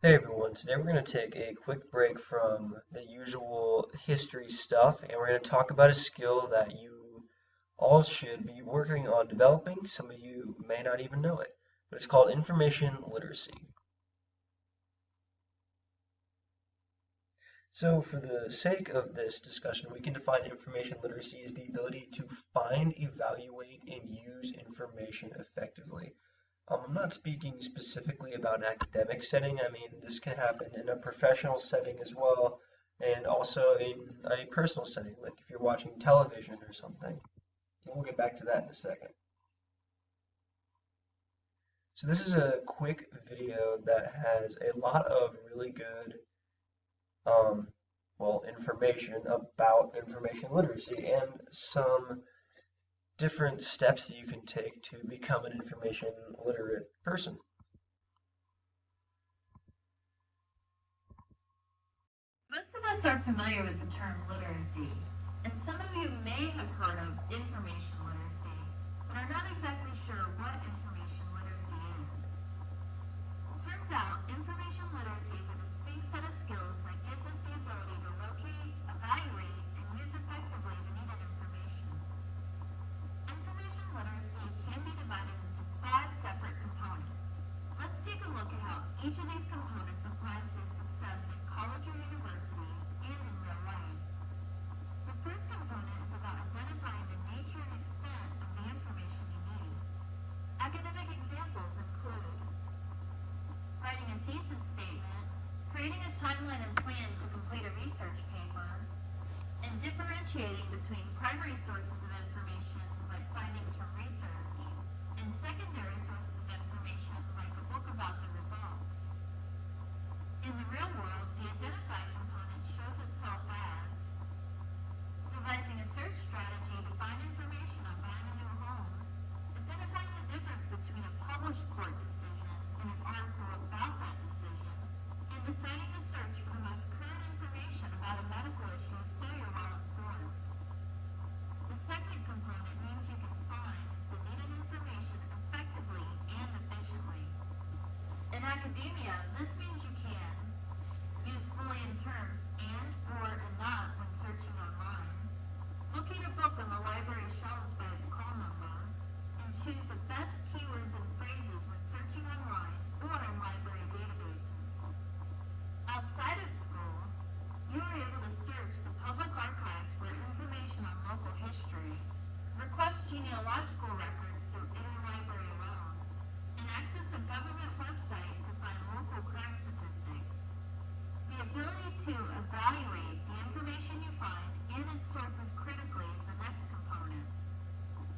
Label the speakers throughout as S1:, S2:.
S1: Hey everyone, today we're going to take a quick break from the usual history stuff and we're going to talk about a skill that you all should be working on developing. Some of you may not even know it, but it's called information literacy. So, for the sake of this discussion, we can define information literacy as the ability to find, evaluate, and use information effectively. I'm not speaking specifically about an academic setting. I mean, this can happen in a professional setting as well, and also in a personal setting, like if you're watching television or something. We'll get back to that in a second. So this is a quick video that has a lot of really good, um, information about information literacy and some different steps that you can take to become an information literate person.
S2: Most of us are familiar with the term literacy, and some of you may have heard of information literacy, but are not exactly sure what information literacy is. It turns out information literacy is a distinct set of skills that gives us the ability to locate, evaluate, and use effectively the needed information. Information literacy can be divided into 5 separate components. Let's take a look at how each of these components applies to success in college or university and in real life. The first component is about identifying the nature and extent of the information you need. Academic examples include writing a thesis statement, creating a timeline and plan to complete a research paper, and differentiating between primary sources of information, like findings from research, and secondary sources of information, like a book about the results. In the real world, the identify component shows itself as devising a search strategy to find information on buying a new home, identifying the difference between a published court decision and an article about that decision, and deciding to search for the most current information about a medical issue so you're well informed. The second component means you can find the needed information effectively and efficiently. In academia, this means you can use Boolean terms and not when searching online, locate a book on the library shelves by its call number, and choose the best keywords and phrases when searching online or in library databases. Outside of school, you are able to search the public archives for information on local history, request genealogical records through interlibrary loan, and access a government website to find local crime statistics. The ability to evaluate the information you find and its sources critically is the next component.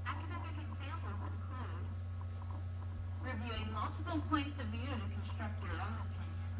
S2: Academic examples include reviewing multiple points of view to construct your own opinion,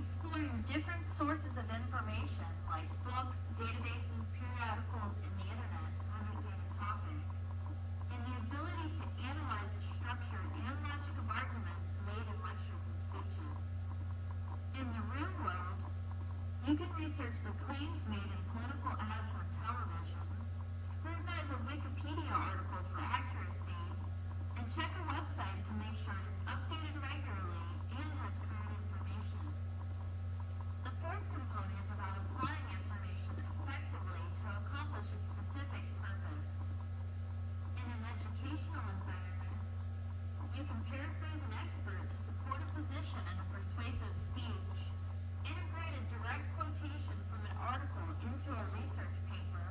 S2: exploring different sources of information like books, databases, periodicals, and the internet to understand a topic, and the ability to analyze the structure and logic of arguments made in lectures and speeches. In the real world, you can research the claims made in political ads on television, scrutinize a Wikipedia article for accuracy, and check a website to make sure it is updated regularly and has current information. The fourth component is about applying information effectively to accomplish a specific purpose. In an educational environment, you can paraphrase an expert to support a position in a persuasive speech, integrate a direct quotation from an article into a research paper,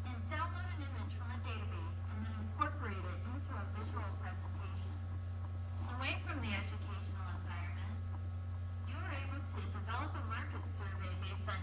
S2: and download an image from a database and then incorporate it into a visual presentation. Away from the educational environment, you are able to develop a market survey based on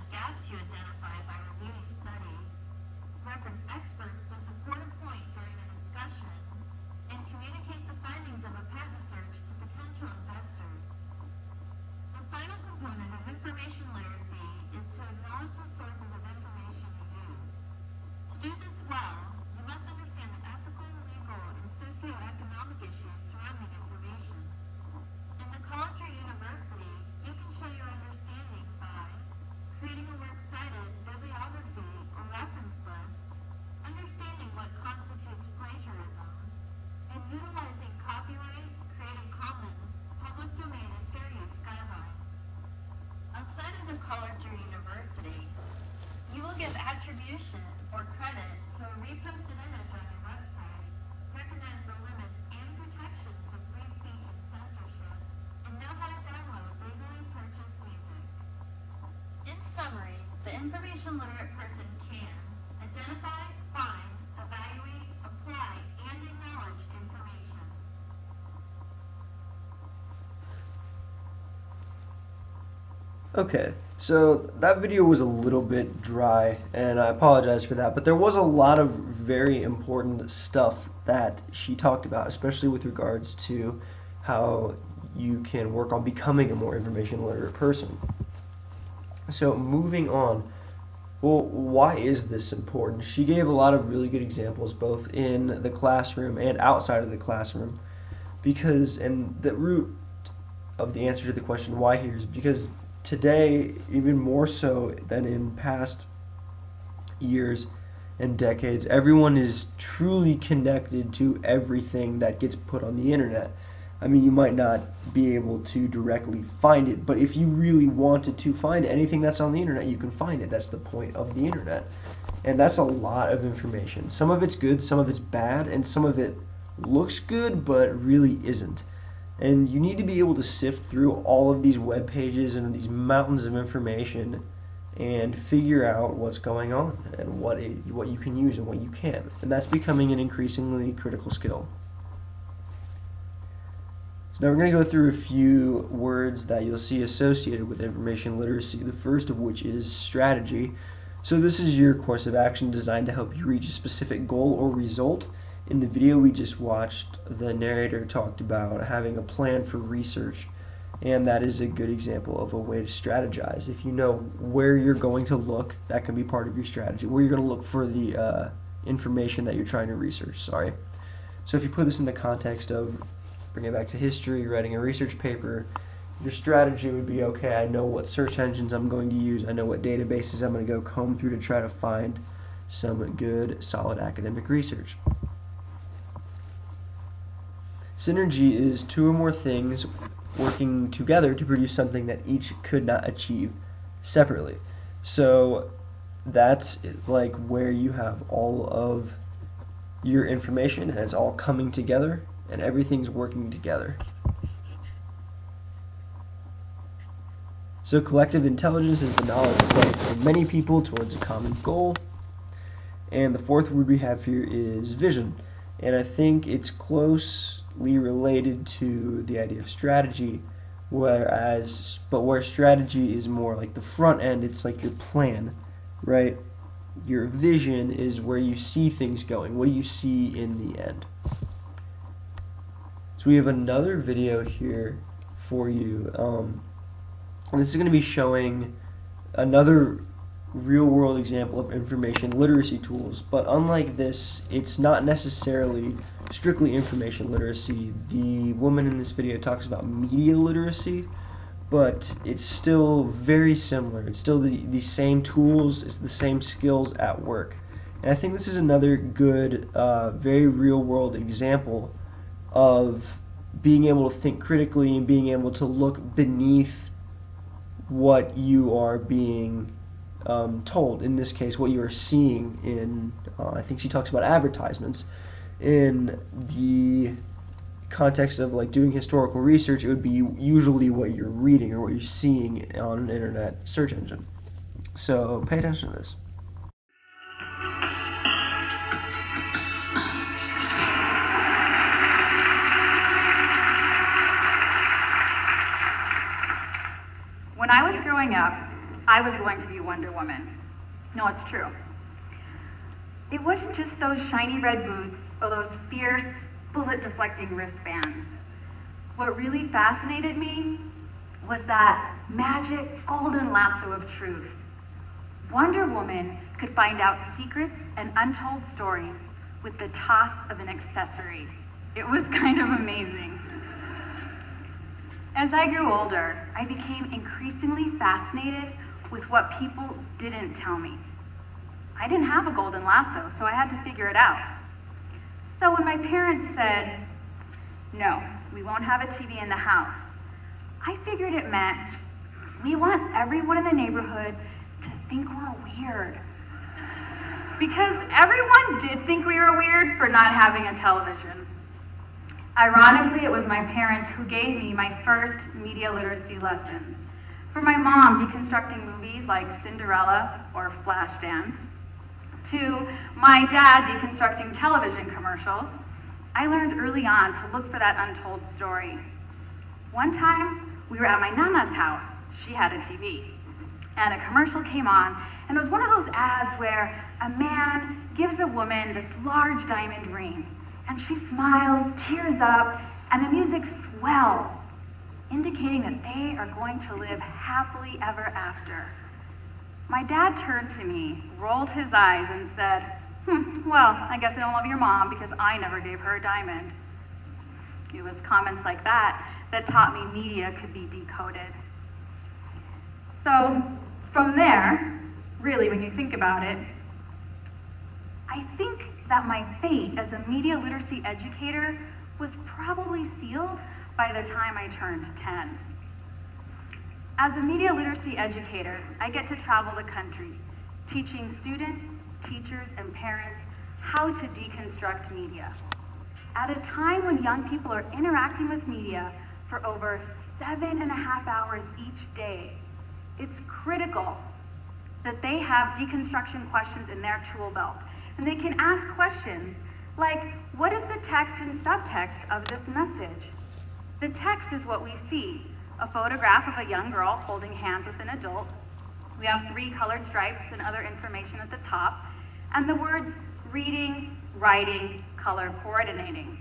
S2: attribution or credit to a reposted image on your website, recognize the limits and protections of free speech and censorship, and know how to download legally purchased music. In summary, the information literate person can identify, find, evaluate, apply, and acknowledge information.
S1: Okay, so that video was a little bit dry, and I apologize for that, but there was a lot of very important stuff that she talked about, especially with regards to how you can work on becoming a more information literate person. So moving on, well, why is this important? She gave a lot of really good examples, both in the classroom and outside of the classroom, and the root of the answer to the question why here is because today, even more so than in past years and decades, everyone is truly connected to everything that gets put on the internet. I mean, you might not be able to directly find it, but if you really wanted to find anything that's on the internet, you can find it. That's the point of the internet. And that's a lot of information. Some of it's good, some of it's bad, and some of it looks good but really isn't. And you need to be able to sift through all of these web pages and these mountains of information and figure out what's going on and what you can use and what you can't. And that's becoming an increasingly critical skill. So now we're going to go through a few words that you'll see associated with information literacy, the first of which is strategy. So this is your course of action designed to help you reach a specific goal or result. In the video we just watched, the narrator talked about having a plan for research, and that is a good example of a way to strategize. If you know where you're going to look, that can be part of your strategy, where you're going to look for the information that you're trying to research. So if you put this in the context of bringing it back to history, writing a research paper, your strategy would be, okay, I know what search engines I'm going to use, I know what databases I'm going to go comb through to try to find some good, solid academic research. Synergy is two or more things working together to produce something that each could not achieve separately. So that's like where you have all of your information and it's all coming together and everything's working together. So collective intelligence is the knowledge of many people towards a common goal. And the fourth word we have here is vision. And I think it's closely related to the idea of strategy, where strategy is more like the front end, it's like your plan, right? Your vision is where you see things going. What do you see in the end? So we have another video here for you. And this is going to be showing another real-world example of information literacy tools, but unlike this, it's not necessarily strictly information literacy. The woman in this video talks about media literacy, but it's still very similar. It's still the same tools, it's the same skills at work. And I think this is another good, very real-world example of being able to think critically and being able to look beneath what you are being told. In this case, what you are seeing in, I think she talks about advertisements. In the context of like doing historical research, it would be usually what you're reading or what you're seeing on an internet search engine. So pay attention to this.
S3: When I was growing up, I was going to be Wonder Woman. No, it's true. It wasn't just those shiny red boots or those fierce, bullet-deflecting wristbands. What really fascinated me was that magic golden lasso of truth. Wonder Woman could find out secrets and untold stories with the toss of an accessory. It was kind of amazing. As I grew older, I became increasingly fascinated with what people didn't tell me. I didn't have a golden lasso, so I had to figure it out. So when my parents said, "No, we won't have a TV in the house," I figured it meant we want everyone in the neighborhood to think we're weird. because everyone did think we were weird for not having a television. Ironically, it was my parents who gave me my first media literacy lessons. For my mom, deconstructing movies like Cinderella or Flashdance, to my dad deconstructing television commercials, I learned early on to look for that untold story. One time, we were at my Nana's house. She had a TV. And a commercial came on, and it was one of those ads where a man gives a woman this large diamond ring, and she smiles, tears up, and the music swells, indicating that they are going to live happily ever after. My dad turned to me, rolled his eyes, and said, well, I guess I don't love your mom because I never gave her a diamond. It was comments like that that taught me media could be decoded. So from there, really when you think about it, I think that my fate as a media literacy educator was probably sealed by the time I turned 10. As a media literacy educator, I get to travel the country, teaching students, teachers, and parents how to deconstruct media. At a time when young people are interacting with media for over 7.5 hours each day, it's critical that they have deconstruction questions in their tool belt. And they can ask questions like, what is the text and subtext of this message? The text is what we see, a photograph of a young girl holding hands with an adult. We have 3 colored stripes and other information at the top, and the words reading, writing, color coordinating.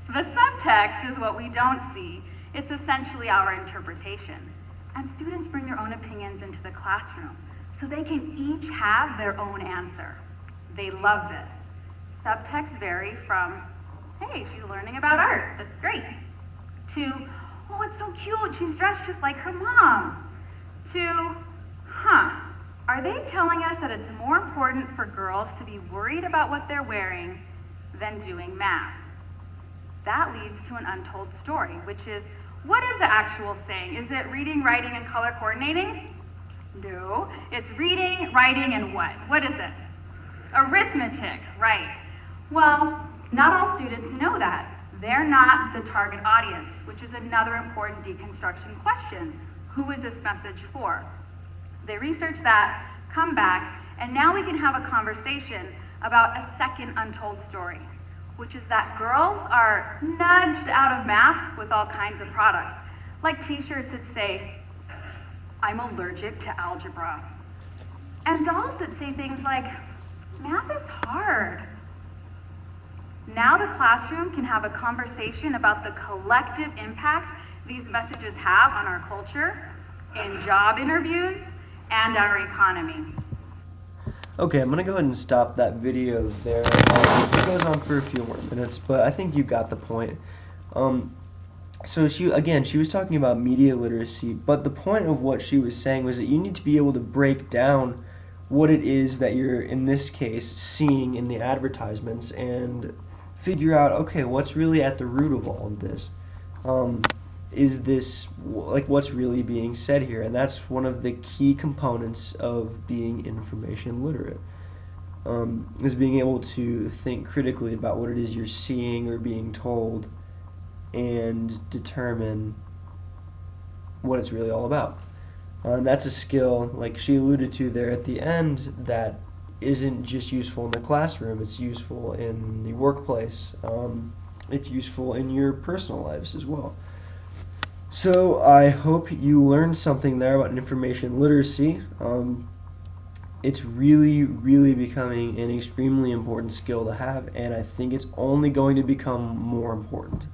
S3: The subtext is what we don't see. It's essentially our interpretation. And students bring their own opinions into the classroom, so they can each have their own answer. They love this. Subtext vary from, hey, she's learning about art, that's great, to, oh, it's so cute, she's dressed just like her mom, to, are they telling us that it's more important for girls to be worried about what they're wearing than doing math? That leads to an untold story, which is, what is the actual saying? Is it reading, writing, and color coordinating? No, it's reading, writing, and what? What is it? Arithmetic, right. Well, not all students know that. They're not the target audience, which is another important deconstruction question. Who is this message for? They research that, come back, and now we can have a conversation about a second untold story, which is that girls are nudged out of math with all kinds of products, like t-shirts that say, I'm allergic to algebra, and dolls that say things like, math is hard. Now the classroom can have a conversation about the collective impact these messages have on our culture, in job interviews, and our economy.
S1: Okay, I'm gonna go ahead and stop that video there. It goes on for a few more minutes, but I think you got the point. So she was talking about media literacy, but the point of what she was saying was that you need to be able to break down what it is that you're, in this case, seeing in the advertisements and figure out, okay, what's really at the root of all of this? Is this, like, what's really being said here? And that's one of the key components of being information literate, is being able to think critically about what it is you're seeing or being told and determine what it's really all about. And that's a skill, like she alluded to there at the end, that isn't just useful in the classroom, it's useful in the workplace, it's useful in your personal lives as well. So I hope you learned something there about information literacy. It's really, really becoming an extremely important skill to have, and I think it's only going to become more important.